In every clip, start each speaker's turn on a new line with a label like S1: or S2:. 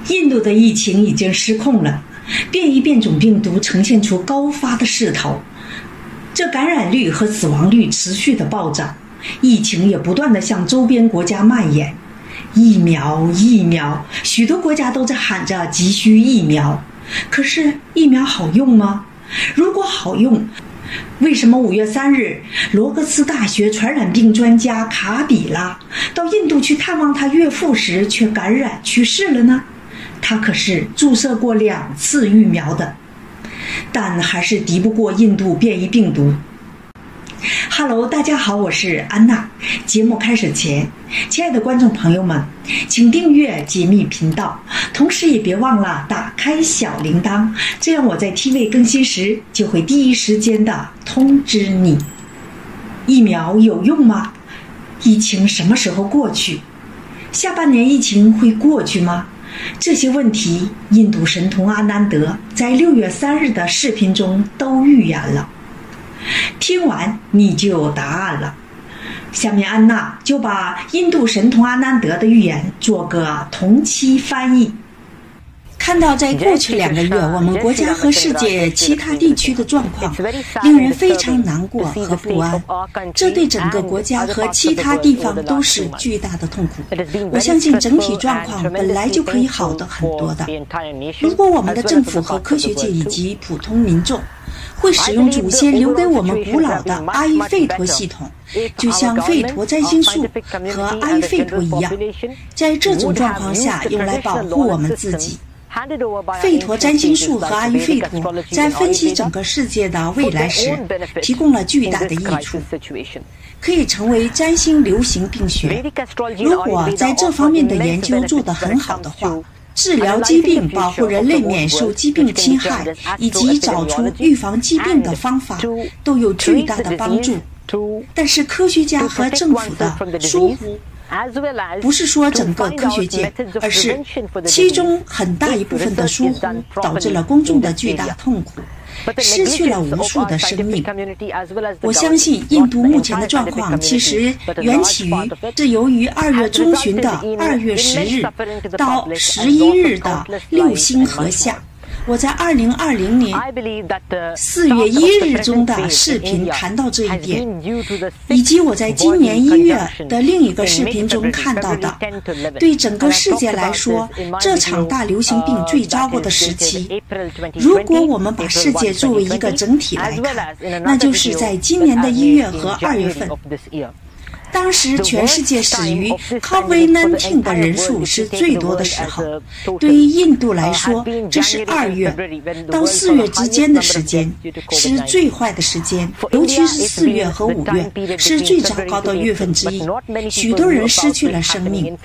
S1: 印度的疫情已经失控了，变异变种病毒呈现出高发的势头，这感染率和死亡率持续的暴涨，疫情也不断的向周边国家蔓延。疫苗，许多国家都在喊着急需疫苗，可是疫苗好用吗？如果好用，为什么5月3日罗格斯大学传染病专家卡比拉到印度去探望他岳父时却感染去世了呢？他可是注射过2次疫苗的，但还是敌不过印度变异病毒。Hello， 大家好，我是安娜。节目开始前，亲爱的观众朋友们，请订阅解密频道，同时也别忘了打开小铃铛，这样我在 TV 更新时就会第一时间的通知你。疫苗有用吗？疫情什么时候过去？下半年疫情会过去吗？这些问题，印度神童阿南德在6月3日的视频中都预言了。听完你就有答案了。下面安娜就把印度神童阿南德的预言做个同期翻译。看到在过去2个月我们国家和世界其他地区的状况，令人非常难过和不安，这对整个国家和其他地方都是巨大的痛苦。我相信整体状况本来就可以好得很多的，如果我们的政府和科学界以及普通民众会使用祖先留给我们古老的阿育吠陀系统，就像吠陀占星术和阿育吠陀一样，在这种状况下用来保护我们自己。吠陀占星术和阿育吠陀在分析整个世界的未来时提供了巨大的益处，可以成为占星流行病学。如果在这方面的研究做得很好的话，治疗疾病、保护人类免受疾病侵害，以及找出预防疾病的方法，都有巨大的帮助。但是科学家和政府的疏忽，不是说整个科学界，而是其中很大一部分的疏忽，导致了公众的巨大痛苦，失去了无数的生命。我相信印度目前的状况其实缘起于是由于2月中旬的2月10日到11日的6星合下。我在2020年4月1日中的视频谈到这一点，以及我在今年1月的另一个视频中看到的，对整个世界来说，这场大流行病最糟糕的时期，如果我们把世界作为一个整体来看，那就是在今年的1月和2月份。当时全世界死于 COVID-19 的人数是最多的时候，对于印度来说，这是2月到4月之间的时间，是最坏的时间，尤其是4月和5月是最糟糕的月份之一，许多人失去了生命。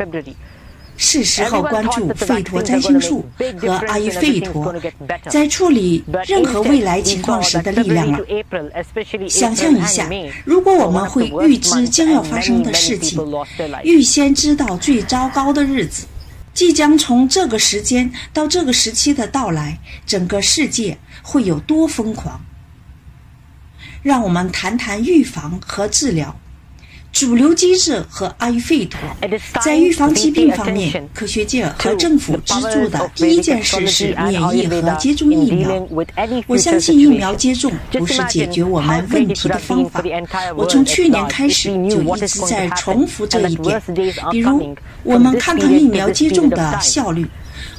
S1: 是时候关注吠陀占星术和阿育吠陀在处理任何未来情况时的力量了。想象一下，如果我们会预知将要发生的事情，预先知道最糟糕的日子即将从这个时间到这个时期的到来，整个世界会有多疯狂。让我们谈谈预防和治疗。主流机制和阿育吠陀在预防疾病方面，科学界和政府资助的第一件事是免疫和接种疫苗。我相信疫苗接种不是解决我们问题的方法。我从去年开始就一直在重复这一点。比如，我们看看疫苗接种的效率，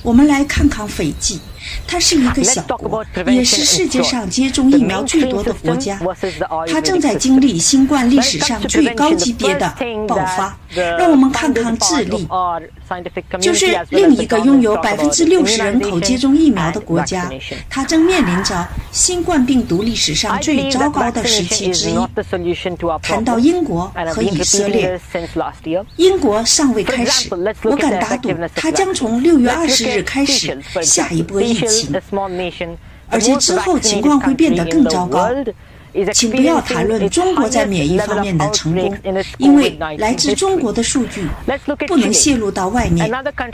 S1: 我们来看看斐济。它是一个小国，也是世界上接种疫苗最多的国家。它正在经历新冠历史上最高级别的爆发。让我们看看智利，就是另一个拥有60%人口接种疫苗的国家，它正面临着新冠病毒历史上最糟糕的时期之一。谈到英国和以色列，英国尚未开始，我敢打赌，它将从6月20日开始下一波疫情，而且之后情况会变得更糟糕。请不要谈论中国在免疫方面的成功，因为来自中国的数据不能泄露到外面，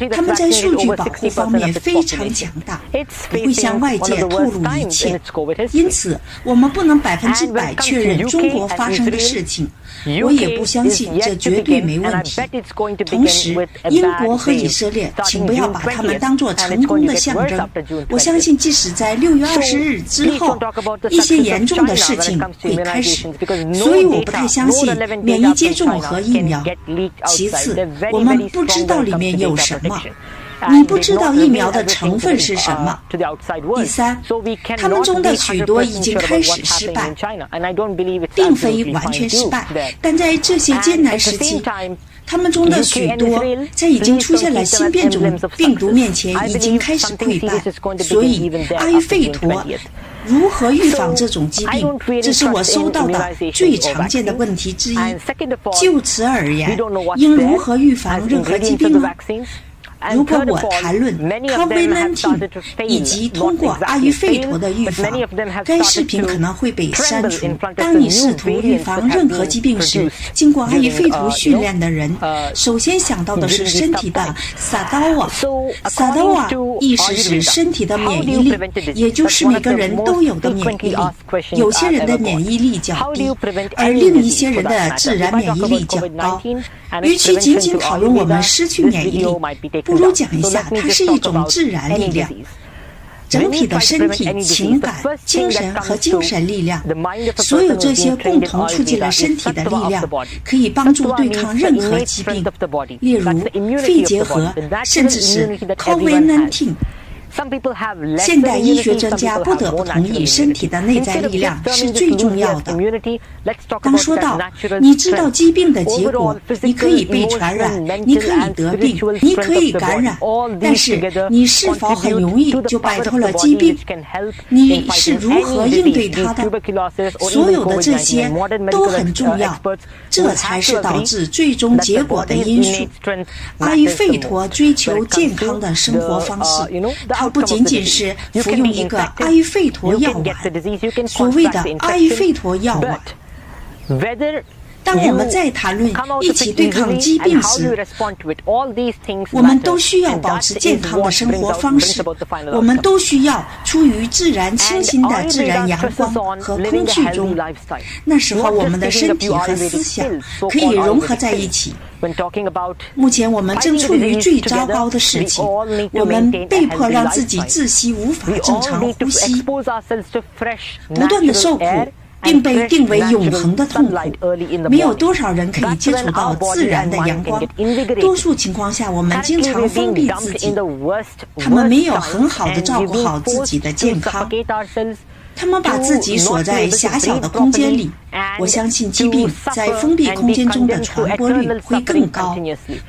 S1: 他们在数据保护方面非常强大，不会向外界透露一切。因此，我们不能100%确认中国发生的事情，我也不相信这绝对没问题。同时，英国和以色列，请不要把他们当作成功的象征。我相信，即使在6月20日之后，一些严重的事情会开始。所以，我不太相信免疫接种和疫苗。其次，我们不知道里面有什么。你不知道疫苗的成分是什么。第三，他们中的许多已经开始失败，并非完全失败，但在这些艰难时期，他们中的许多在已经出现了新变种病毒面前已经开始溃败。所以，阿育吠陀如何预防这种疾病，这是我收到的最常见的问题之一。就此而言，应如何预防任何疾病呢？如果我谈论 COVID-19 以及通过阿育吠陀的预防，该视频可能会被删除。当你试图预防任何疾病时，经过阿育吠陀训练的人，首先想到的是身体的萨达瓦。萨达瓦意思是身体的免疫力，也就是每个人都有的免疫力。有些人的免疫力较低，而另一些人的自然免疫力较高。与其仅仅讨论我们失去免疫力，不如讲一下它是一种自然力量。整体的身体、情感、精神和精神力量，所有这些共同促进了身体的力量，可以帮助对抗任何疾病，例如肺结核，甚至是 COVID-19。现代医学专家不得不同意，身体的内在力量是最重要的。当说到你知道疾病的结果，你可以被传染，你可以得病，你可以感染，但是你是否很容易就摆脱了疾病？你是如何应对它的？所有的这些都很重要，这才是导致最终结果的因素。阿育吠陀追求健康的生活方式，它不仅仅是服用一个阿育吠陀药丸，所谓的阿育吠陀药丸。当我们在谈论一起对抗疾病时，我们都需要保持健康的生活方式，我们都需要处于自然清新的自然阳光和空气中。那时候，我们的身体和思想可以融合在一起。目前我们正处于最糟糕的时期，我们被迫让自己窒息，无法正常呼吸，不断的受苦，并被定为永恒的痛苦。没有多少人可以接触到自然的阳光，多数情况下我们经常封闭自己，他们没有很好的照顾好自己的健康，他们把自己锁在狭小的空间里。我相信疾病在封闭空间中的传播率会更高，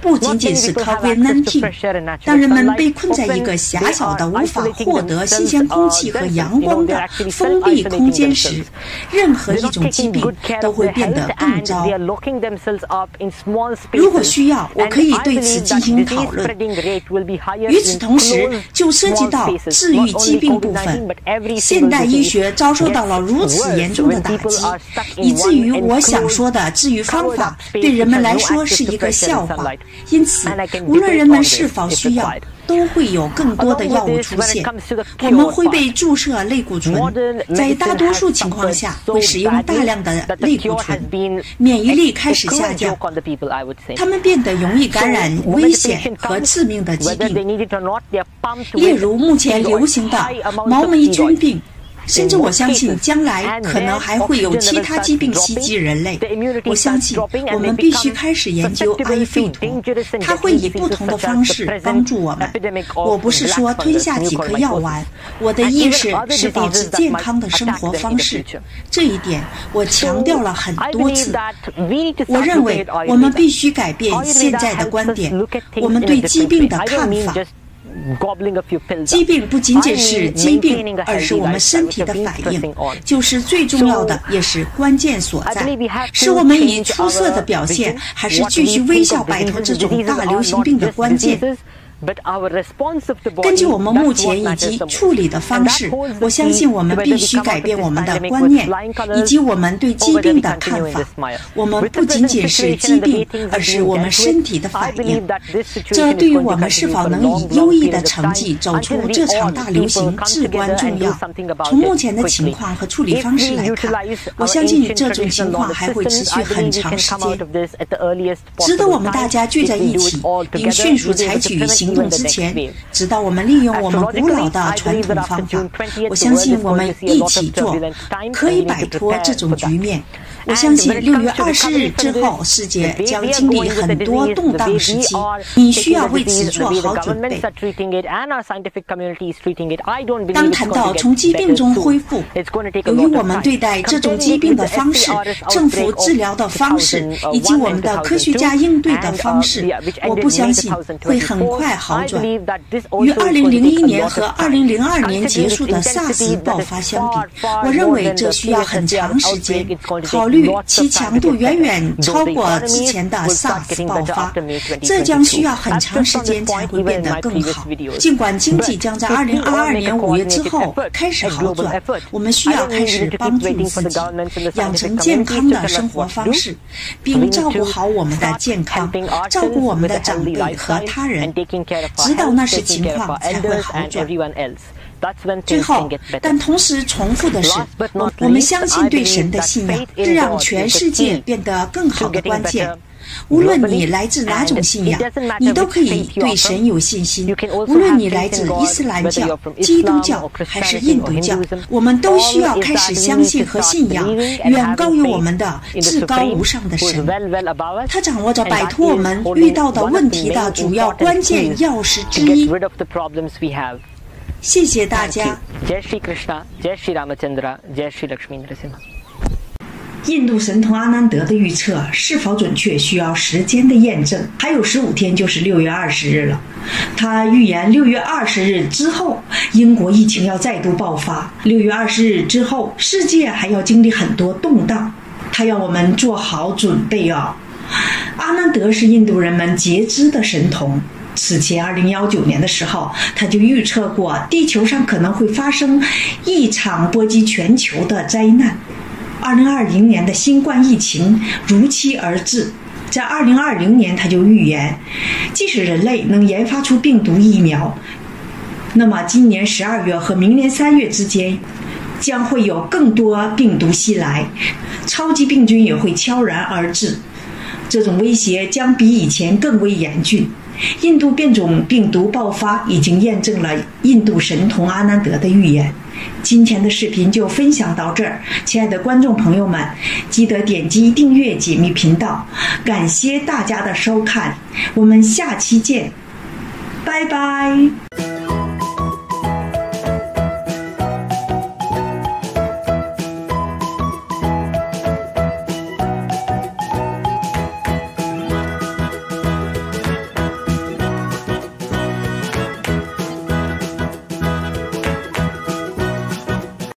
S1: 不仅仅是 COVID-19。当人们被困在一个狭小的、无法获得新鲜空气和阳光的封闭空间时，任何一种疾病都会变得更糟。如果需要，我可以对此进行讨论。与此同时，就涉及到治愈疾病部分，现代医学遭受到了如此严重的打击，以至于我想说的治愈方法对人们来说是一个笑话。因此，无论人们是否需要，都会有更多的药物出现。我们会被注射类固醇，在大多数情况下会使用大量的类固醇，免疫力开始下降，他们变得容易感染危险和致命的疾病，例如目前流行的毛霉菌病。甚至我相信将来可能还会有其他疾病袭击人类。我相信我们必须开始研究阿育吠陀，它会以不同的方式帮助我们。我不是说吞下几颗药丸，我的意识是保持健康的生活方式。这一点我强调了很多次。我认为我们必须改变现在的观点，我们对疾病的看法。疾病不仅仅是疾病，而是我们身体的反应，就是最重要的，也是关键所在。是我们以出色的表现，还是继续微笑摆脱这种大流行病的关键？根据我们目前以及处理的方式，我相信我们必须改变我们的观念以及我们对疾病的看法。我们不仅仅是疾病，而是我们身体的反应。这对于我们是否能以优异的成绩走出这场大流行至关重要。从目前的情况和处理方式来看，我相信这种情况还会持续很长时间，值得我们大家聚在一起，并迅速采取行动之前，直到我们利用我们古老的传统方法。我相信我们一起做，可以摆脱这种局面。我相信6月20日之后，世界将经历很多动荡时期，你需要为此做好准备。当谈到从疾病中恢复，由于我们对待这种疾病的方式、政府治疗的方式以及我们的科学家应对的方式，我不相信会很快好转。与2001年和2002年结束的 SARS 爆发相比，我认为这需要很长时间，考虑其强度远远超过之前的 SARS 爆发，这将需要很长时间才会变得更好。尽管经济将在2022年5月之后开始好转，我们需要开始帮助自己，养成健康的生活方式，并照顾好我们的健康，照顾我们的长辈和他人，直到那时情况才会好转。最后，但同时重复的是，我们相信对神的信仰是让全世界变得更好的关键。无论你来自哪种信仰，你都可以对神有信心。无论你来自伊斯兰教、基督教还是印度教，我们都需要开始相信和信仰远高于我们的至高无上的神。他掌握着摆脱我们遇到的问题的主要关键钥匙之一。谢谢大家。印度神童阿南德的预测是否准确，需要时间的验证。还有15天就是6月20日了。他预言6月20日之后，英国疫情要再度爆发。6月20日之后，世界还要经历很多动荡。他要我们做好准备啊！阿南德是印度人们皆知的神童。此前2019年的时候，他就预测过地球上可能会发生一场波及全球的灾难。2020年的新冠疫情如期而至，在2020年他就预言，即使人类能研发出病毒疫苗，那么今年12月和明年3月之间将会有更多病毒袭来，超级病菌也会悄然而至，这种威胁将比以前更为严峻。印度变种病毒爆发已经验证了印度神童阿南德的预言。今天的视频就分享到这儿，亲爱的观众朋友们，记得点击订阅解密频道，感谢大家的收看，我们下期见，拜拜。